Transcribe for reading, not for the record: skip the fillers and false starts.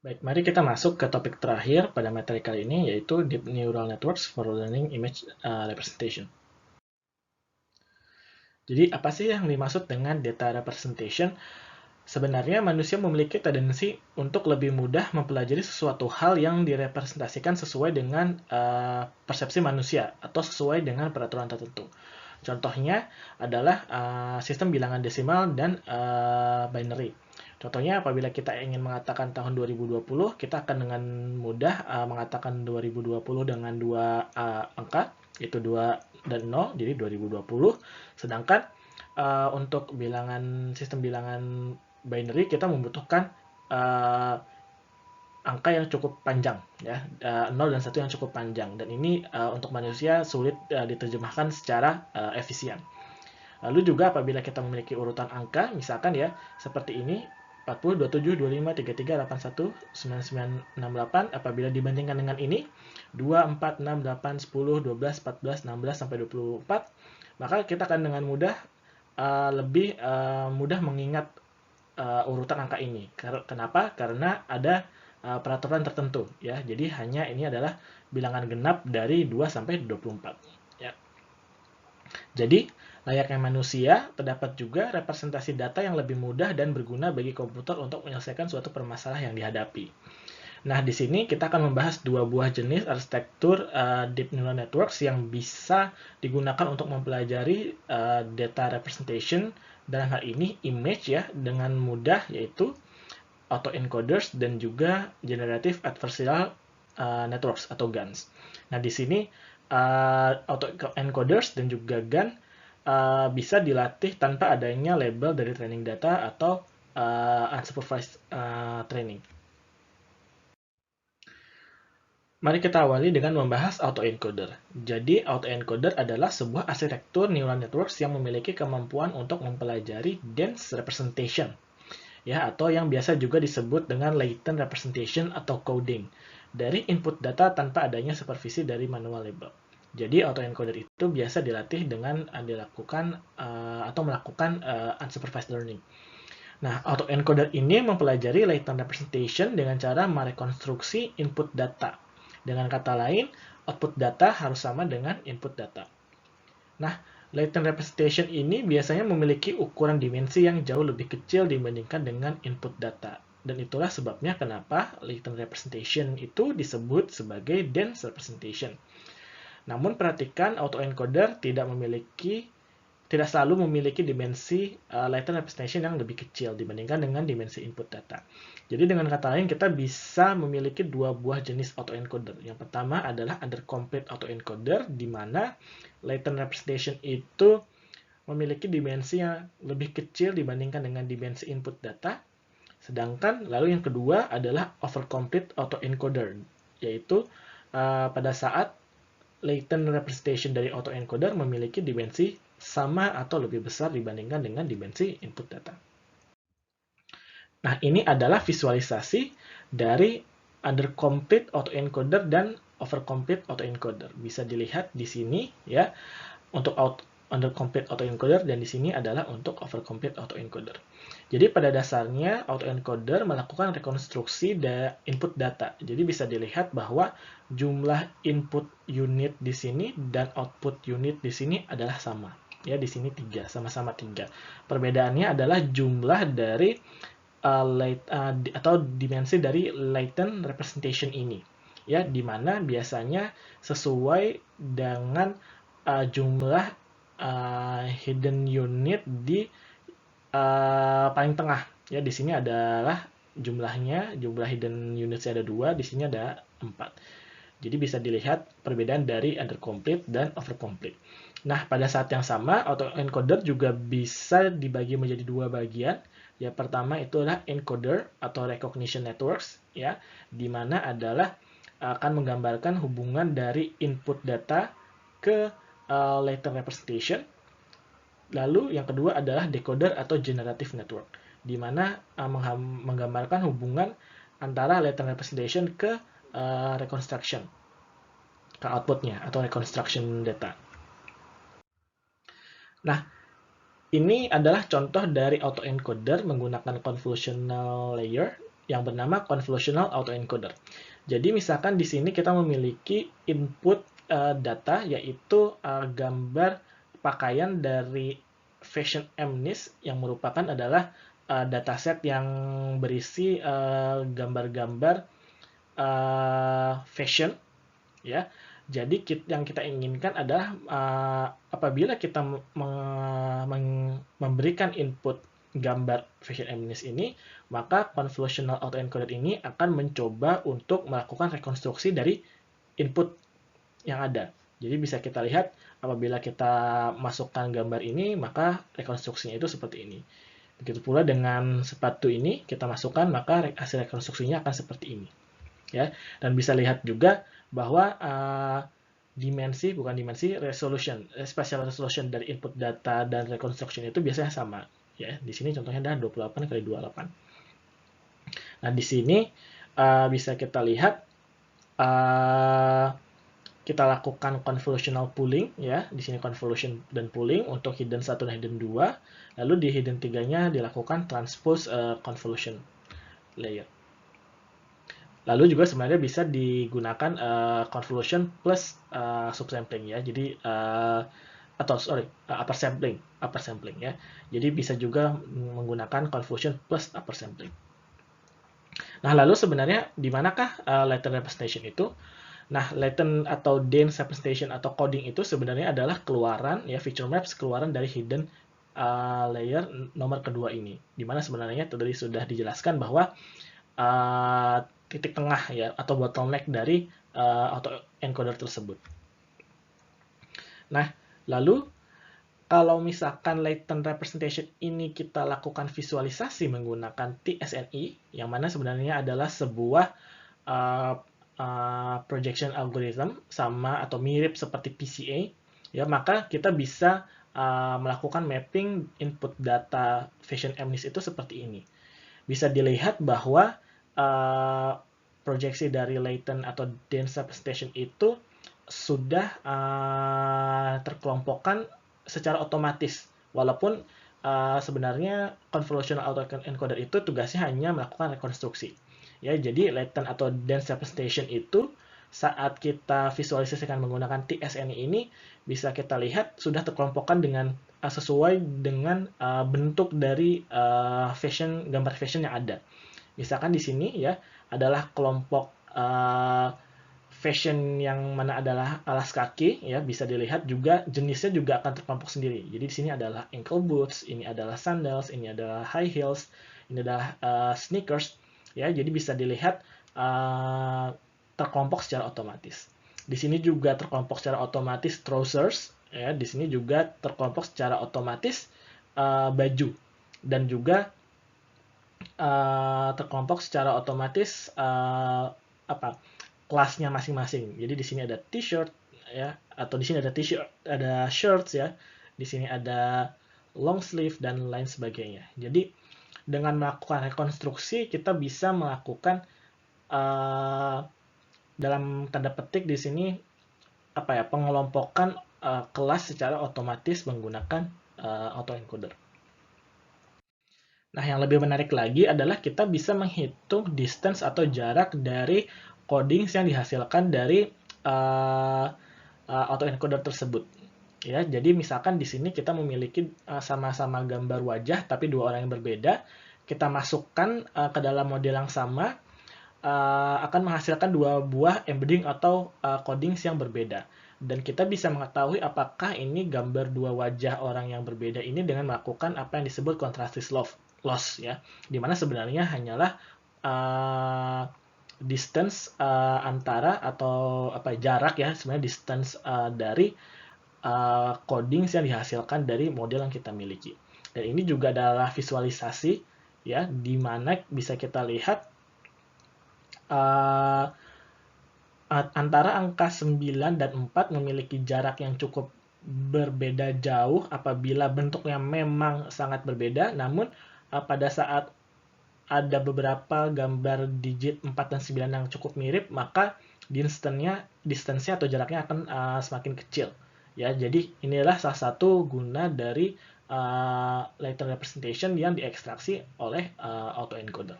Baik, mari kita masuk ke topik terakhir pada materi kali ini, yaitu Deep Neural Networks for Learning Image Representation. Jadi, apa sih yang dimaksud dengan data representation? Sebenarnya manusia memiliki tendensi untuk lebih mudah mempelajari sesuatu hal yang direpresentasikan sesuai dengan persepsi manusia atau sesuai dengan peraturan tertentu. Contohnya adalah sistem bilangan desimal dan binary. Contohnya apabila kita ingin mengatakan tahun 2020, kita akan dengan mudah mengatakan 2020 dengan dua angka, yaitu 2 dan 0, jadi 2020. Sedangkan untuk sistem bilangan binary kita membutuhkan angka yang cukup panjang, ya, 0 dan 1 yang cukup panjang, dan ini untuk manusia sulit diterjemahkan secara efisien. Lalu juga apabila kita memiliki urutan angka, misalkan ya, seperti ini, 40, 27, 25, 33, 81, 99, 68, apabila dibandingkan dengan ini, 2, 4, 6, 8, 10, 12, 14, 16, sampai 24, maka kita akan dengan mudah lebih mudah mengingat urutan angka ini. Kenapa? Karena ada peraturan tertentu, ya. Jadi hanya ini adalah bilangan genap dari 2 sampai 24, ya. Jadi, layaknya manusia, terdapat juga representasi data yang lebih mudah dan berguna bagi komputer untuk menyelesaikan suatu permasalahan yang dihadapi. Nah, di sini kita akan membahas dua buah jenis arsitektur Deep Neural Networks yang bisa digunakan untuk mempelajari data representation, dalam hal ini image ya, dengan mudah, yaitu autoencoders dan juga Generative Adversarial Networks atau GANs. Nah, di sini autoencoders dan juga GAN bisa dilatih tanpa adanya label dari training data atau unsupervised training. Mari kita awali dengan membahas autoencoder. Jadi, autoencoder adalah sebuah arsitektur neural networks yang memiliki kemampuan untuk mempelajari dense representation, ya, atau yang biasa juga disebut dengan latent representation atau coding, dari input data tanpa adanya supervisi dari manual label. Jadi, autoencoder itu biasa dilatih dengan melakukan unsupervised learning. Nah, autoencoder ini mempelajari latent representation dengan cara merekonstruksi input data. Dengan kata lain, output data harus sama dengan input data. Nah, latent representation ini biasanya memiliki ukuran dimensi yang jauh lebih kecil dibandingkan dengan input data. Dan itulah sebabnya kenapa latent representation itu disebut sebagai dense representation. Namun perhatikan, autoencoder tidak selalu memiliki dimensi latent representation yang lebih kecil dibandingkan dengan dimensi input data. Jadi dengan kata lain, kita bisa memiliki dua buah jenis autoencoder. Yang pertama adalah undercomplete autoencoder, di mana latent representation itu memiliki dimensi yang lebih kecil dibandingkan dengan dimensi input data. Sedangkan lalu yang kedua adalah overcomplete autoencoder, yaitu pada saat latent representation dari autoencoder memiliki dimensi sama atau lebih besar dibandingkan dengan dimensi input data. Nah, ini adalah visualisasi dari undercomplete autoencoder dan overcomplete autoencoder. Bisa dilihat di sini ya, untuk undercomplete autoencoder, dan di sini adalah untuk overcomplete autoencoder. Jadi pada dasarnya autoencoder melakukan rekonstruksi input data. Jadi bisa dilihat bahwa jumlah input unit di sini dan output unit di sini adalah sama. Ya, di sini 3, sama-sama 3. Perbedaannya adalah jumlah dari atau dimensi dari latent representation ini. Ya, di mana biasanya sesuai dengan jumlah hidden unit di paling tengah. Ya, di sini adalah jumlah hidden unitsnya ada 2, di sini ada 4. Jadi bisa dilihat perbedaan dari undercomplete dan overcomplete. Nah, pada saat yang sama, autoencoder juga bisa dibagi menjadi dua bagian. Yang pertama itu adalah encoder atau recognition networks, ya, di mana adalah akan menggambarkan hubungan dari input data ke latent representation. Lalu yang kedua adalah decoder atau generative network, di mana menggambarkan hubungan antara latent representation ke reconstruction, ke outputnya atau reconstruction data. Nah, ini adalah contoh dari autoencoder menggunakan convolutional layer, yang bernama convolutional autoencoder. Jadi misalkan di sini kita memiliki input data, yaitu gambar pakaian dari fashion MNIST yang merupakan adalah dataset yang berisi gambar-gambar fashion, ya. Jadi yang kita inginkan adalah apabila kita memberikan input gambar fashion MNIST ini, maka convolutional autoencoder ini akan mencoba untuk melakukan rekonstruksi dari input yang ada. Jadi bisa kita lihat apabila kita masukkan gambar ini, maka rekonstruksinya itu seperti ini. Begitu pula dengan sepatu ini, kita masukkan, maka hasil rekonstruksinya akan seperti ini. Ya, dan bisa lihat juga bahwa resolution, spatial resolution dari input data dan reconstruction itu biasanya sama. Ya, di sini contohnya adalah 28 kali 28. Nah, di sini bisa kita lihat kita lakukan convolutional pooling, ya. Di sini convolution dan pooling untuk hidden 1 dan hidden 2. Lalu di hidden 3-nya dilakukan transpose convolution layer. Lalu juga sebenarnya bisa digunakan convolution plus subsampling, ya. Jadi upper sampling, ya. Jadi bisa juga menggunakan convolution plus upper sampling. Nah, lalu sebenarnya di manakah latent representation itu? Nah, latent atau dense representation atau coding itu sebenarnya adalah keluaran, ya, feature maps keluaran dari hidden layer nomor kedua ini. Dimana sebenarnya tadi sudah dijelaskan bahwa titik tengah, ya, atau bottleneck dari autoencoder tersebut. Nah, lalu kalau misalkan latent representation ini kita lakukan visualisasi menggunakan TSNI, yang mana sebenarnya adalah sebuah projection algorithm sama atau mirip seperti PCA, ya, maka kita bisa melakukan mapping input data fashion MNIST itu seperti ini. Bisa dilihat bahwa proyeksi dari latent atau dense representation itu sudah terkelompokkan secara otomatis, walaupun sebenarnya convolutional autoencoder itu tugasnya hanya melakukan rekonstruksi. Ya, jadi latent atau dense representation itu saat kita visualisasikan menggunakan TSNI ini bisa kita lihat sudah terkelompokkan dengan sesuai dengan bentuk dari gambar fashion yang ada. Misalkan di sini, ya, adalah kelompok fashion yang mana adalah alas kaki, ya, bisa dilihat juga jenisnya juga akan terkelompok sendiri. Jadi di sini adalah ankle boots, ini adalah sandals, ini adalah high heels, ini adalah sneakers, ya. Jadi bisa dilihat terkelompok secara otomatis. Di sini juga terkelompok secara otomatis trousers, ya. Di sini juga terkelompok secara otomatis baju, dan juga terkelompok secara otomatis kelasnya masing-masing. Jadi di sini ada t-shirt, ya, atau di sini ada t-shirt, ada shirts, ya. Di sini ada long sleeve dan lain sebagainya. Jadi dengan melakukan rekonstruksi kita bisa melakukan dalam tanda petik di sini pengelompokan kelas secara otomatis menggunakan autoencoder. Nah, yang lebih menarik lagi adalah kita bisa menghitung distance atau jarak dari codings yang dihasilkan dari autoencoder tersebut. Ya, jadi misalkan di sini kita memiliki sama-sama gambar wajah tapi dua orang yang berbeda, kita masukkan ke dalam model yang sama, akan menghasilkan dua buah embedding atau codings yang berbeda. Dan kita bisa mengetahui apakah ini gambar dua wajah orang yang berbeda ini dengan melakukan apa yang disebut contrastive loss, ya, dimana sebenarnya hanyalah distance antara atau jarak, ya, sebenarnya distance dari codings yang dihasilkan dari model yang kita miliki. Dan ini juga adalah visualisasi, ya, di mana bisa kita lihat antara angka 9 dan 4 memiliki jarak yang cukup berbeda jauh apabila bentuknya memang sangat berbeda, namun pada saat ada beberapa gambar digit 4 dan 9 yang cukup mirip, maka distance-nya atau jaraknya akan semakin kecil. Ya, jadi inilah salah satu guna dari latent representation yang diekstraksi oleh autoencoder.